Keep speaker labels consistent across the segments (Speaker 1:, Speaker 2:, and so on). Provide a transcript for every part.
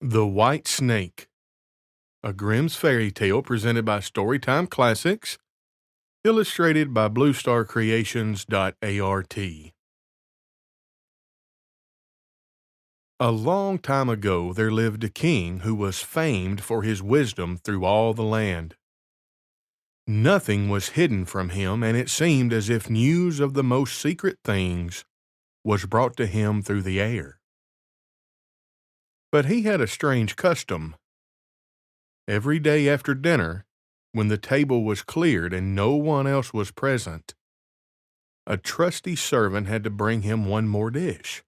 Speaker 1: The White Snake, a Grimm's fairy tale presented by Storytime Classics, illustrated by bluestarcreations.art. A long time ago there lived a king who was famed for his wisdom through all the land. Nothing was hidden from him, and it seemed as if news of the most secret things was brought to him through the air. But he had a strange custom. Every day after dinner, when the table was cleared and no one else was present, a trusty servant had to bring him one more dish.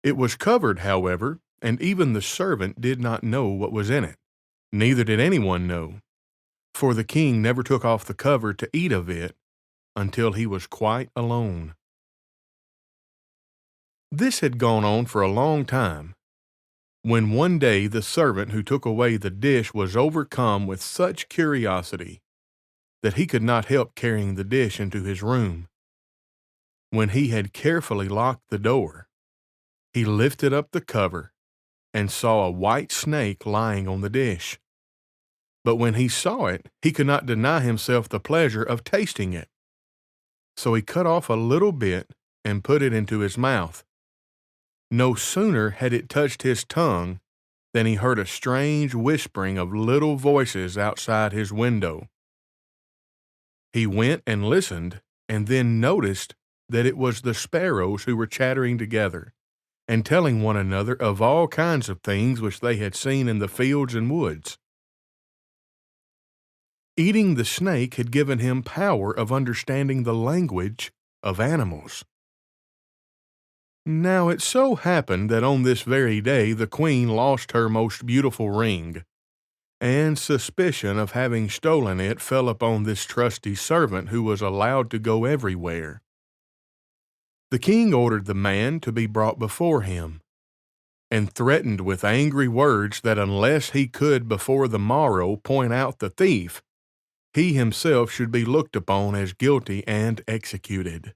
Speaker 1: It was covered, however, and even the servant did not know what was in it. Neither did anyone know, for the king never took off the cover to eat of it until he was quite alone. This had gone on for a long time, when one day the servant who took away the dish was overcome with such curiosity that he could not help carrying the dish into his room. When he had carefully locked the door, he lifted up the cover and saw a white snake lying on the dish. But when he saw it, he could not deny himself the pleasure of tasting it. So he cut off a little bit and put it into his mouth. No sooner had it touched his tongue than he heard a strange whispering of little voices outside his window. He went and listened, and then noticed that it was the sparrows who were chattering together and telling one another of all kinds of things which they had seen in the fields and woods. Eating the snake had given him power of understanding the language of animals. Now it so happened that on this very day the queen lost her most beautiful ring, and suspicion of having stolen it fell upon this trusty servant who was allowed to go everywhere. The king ordered the man to be brought before him, and threatened with angry words that unless he could before the morrow point out the thief, he himself should be looked upon as guilty and executed.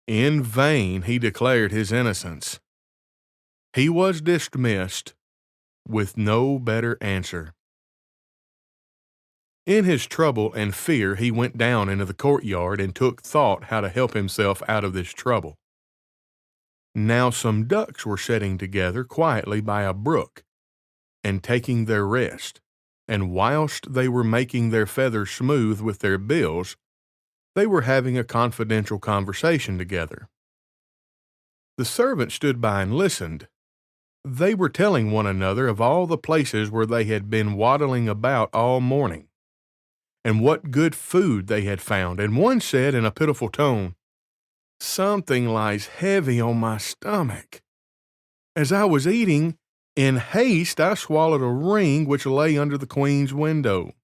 Speaker 1: In vain he declared his innocence. He was dismissed with no better answer. In his trouble and fear he went down into the courtyard and took thought how to help himself out of this trouble. Now some ducks were sitting together quietly by a brook and taking their rest, and whilst they were making their feathers smooth with their bills, they were having a confidential conversation together. The servant stood by and listened. They were telling one another of all the places where they had been waddling about all morning, and what good food they had found, and one said in a pitiful tone, "Something lies heavy on my stomach. As I was eating, in haste I swallowed a ring which lay under the queen's window."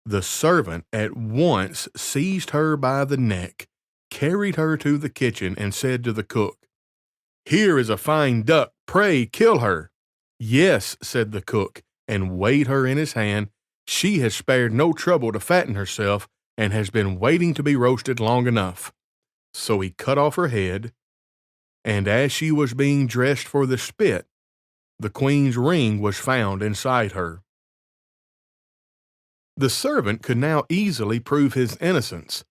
Speaker 1: The servant at once seized her by the neck, carried her to the kitchen, and said to the cook, "Here is a fine duck, pray kill her." "Yes," said the cook, and weighed her in his hand. "She has spared no trouble to fatten herself, and has been waiting to be roasted long enough." So he cut off her head, and as she was being dressed for the spit, the queen's ring was found inside her. The servant could now easily prove his innocence,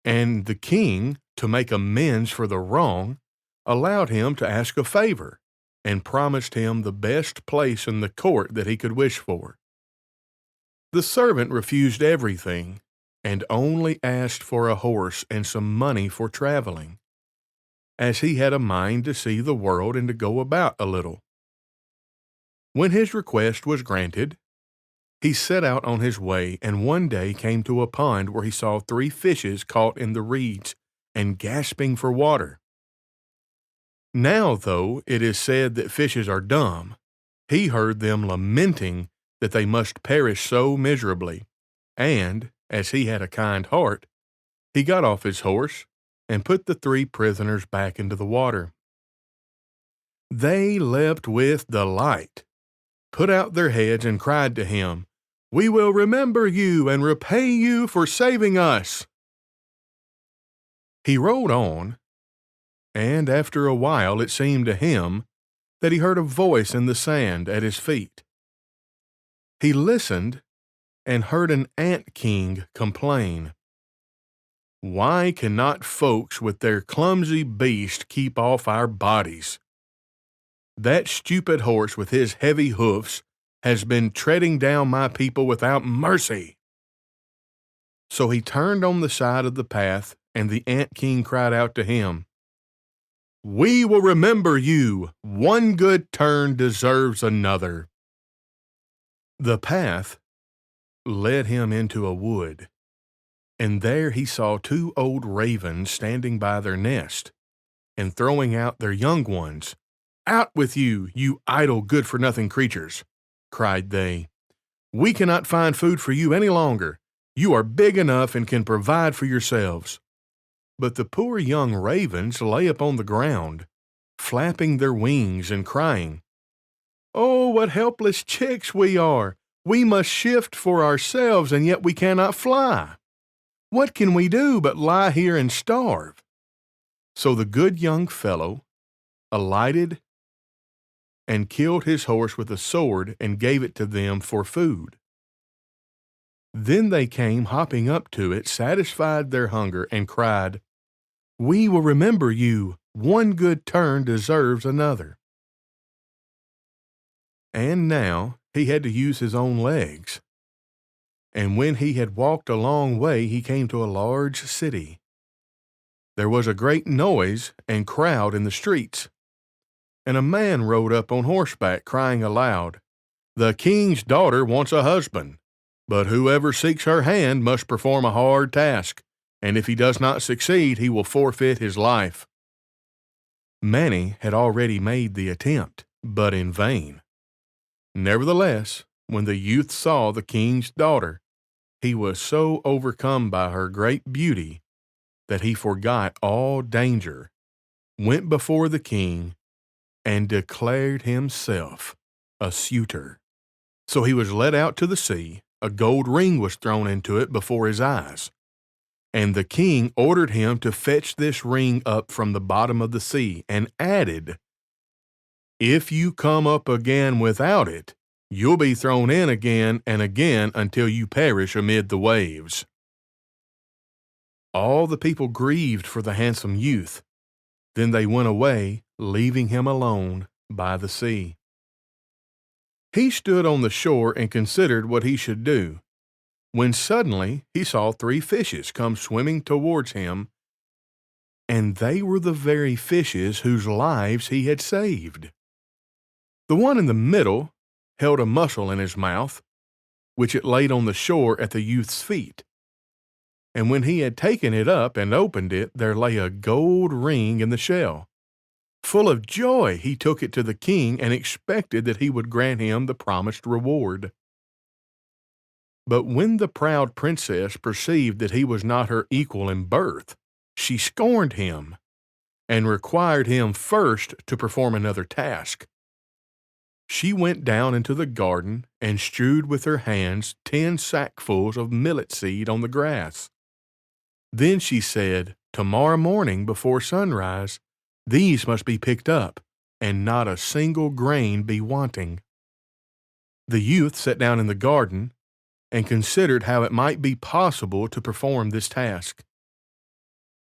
Speaker 1: and the king, to make amends for the wrong, allowed him to ask a favor, and promised him the best place in the court that he could wish for. The servant refused everything, and only asked for a horse and some money for traveling, as he had a mind to see the world and to go about a little. When his request was granted, he set out on his way, and one day came to a pond where he saw 3 fishes caught in the reeds and gasping for water. Now, though it is said that fishes are dumb, he heard them lamenting that they must perish so miserably, and, as he had a kind heart, he got off his horse and put the 3 prisoners back into the water. They leapt with delight, put out their heads, and cried to him, "We will remember you and repay you for saving us." He rode on, and after a while it seemed to him that he heard a voice in the sand at his feet. He listened and heard an ant king complain, "Why cannot folks with their clumsy beast keep off our bodies? That stupid horse with his heavy hoofs has been treading down my people without mercy." So he turned on the side of the path, and the ant king cried out to him, "We will remember you. One good turn deserves another." The path led him into a wood, and there he saw two old ravens standing by their nest and throwing out their young ones. "Out with you, you idle good-for-nothing creatures," cried they. "We cannot find food for you any longer. You are big enough and can provide for yourselves." But the poor young ravens lay upon the ground, flapping their wings and crying, "Oh, what helpless chicks we are! We must shift for ourselves, and yet we cannot fly. What can we do but lie here and starve?" So the good young fellow alighted and killed his horse with a sword and gave it to them for food. Then they came hopping up to it, satisfied their hunger, and cried, "We will remember you. One good turn deserves another." And now he had to use his own legs. And when he had walked a long way, he came to a large city. There was a great noise and crowd in the streets, and a man rode up on horseback, crying aloud, "The king's daughter wants a husband, but whoever seeks her hand must perform a hard task, and if he does not succeed, he will forfeit his life." Many had already made the attempt, but in vain. Nevertheless, when the youth saw the king's daughter, he was so overcome by her great beauty that he forgot all danger, went before the king, and declared himself a suitor. So he was led out to the sea, a gold ring was thrown into it before his eyes, and the king ordered him to fetch this ring up from the bottom of the sea, and added, "If you come up again without it, you'll be thrown in again and again until you perish amid the waves." All the people grieved for the handsome youth. Then they went away, leaving him alone by the sea. He stood on the shore and considered what he should do, when suddenly he saw 3 fishes come swimming towards him, and they were the very fishes whose lives he had saved. The one in the middle held a mussel in his mouth, which it laid on the shore at the youth's feet. And when he had taken it up and opened it, there lay a gold ring in the shell. Full of joy, he took it to the king and expected that he would grant him the promised reward. But when the proud princess perceived that he was not her equal in birth, she scorned him and required him first to perform another task. She went down into the garden and strewed with her hands 10 sackfuls of millet seed on the grass. Then she said, "Tomorrow morning before sunrise, these must be picked up, and not a single grain be wanting." The youth sat down in the garden and considered how it might be possible to perform this task.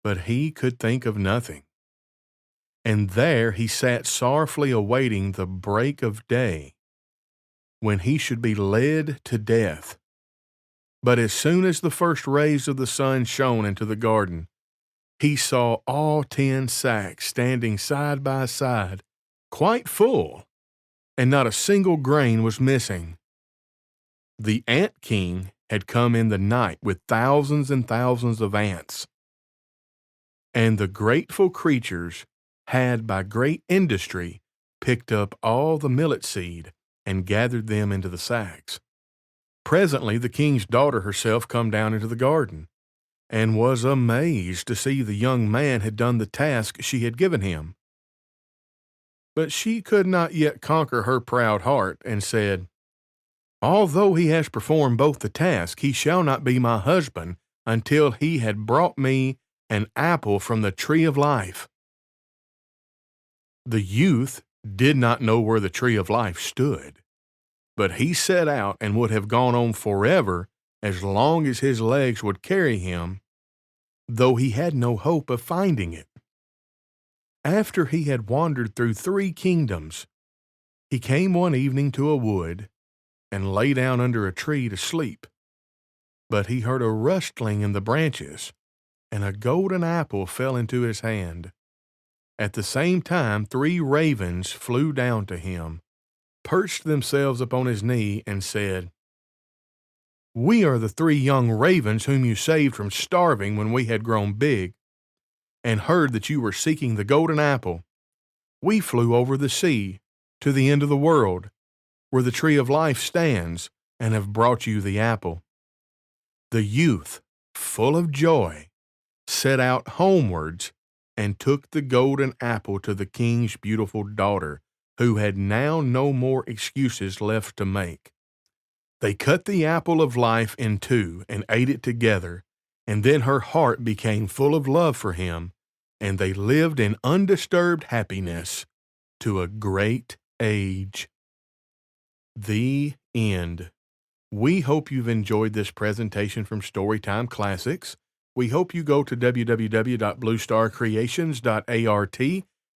Speaker 1: But he could think of nothing. And there he sat sorrowfully awaiting the break of day, when he should be led to death. But as soon as the first rays of the sun shone into the garden, he saw all 10 sacks standing side by side, quite full, and not a single grain was missing. The ant king had come in the night with thousands and thousands of ants, and the grateful creatures had by great industry picked up all the millet seed and gathered them into the sacks. Presently the king's daughter herself come down into the garden, and was amazed to see the young man had done the task she had given him. But she could not yet conquer her proud heart, and said, "Although he has performed both the task, he shall not be my husband until he had brought me an apple from the tree of life." The youth did not know where the tree of life stood, but he set out and would have gone on forever as long as his legs would carry him, though he had no hope of finding it. After he had wandered through 3 kingdoms, he came one evening to a wood and lay down under a tree to sleep. But he heard a rustling in the branches, and a golden apple fell into his hand. At the same time 3 ravens flew down to him, perched themselves upon his knee, and said, "We are the 3 young ravens whom you saved from starving when we had grown big, and heard that you were seeking the golden apple. We flew over the sea to the end of the world, where the tree of life stands, and have brought you the apple." The youth, full of joy, set out homewards and took the golden apple to the king's beautiful daughter, who had now no more excuses left to make. They cut the apple of life in 2 and ate it together, and then her heart became full of love for him, and they lived in undisturbed happiness to a great age. The end. We hope you've enjoyed this presentation from Storytime Classics. We hope you go to www.bluestarcreations.art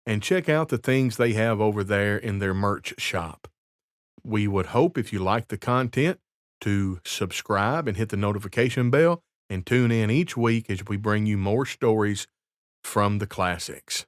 Speaker 1: and check out the things they have over there in their merch shop. We would hope, if you like the content, to subscribe and hit the notification bell and tune in each week as we bring you more stories from the classics.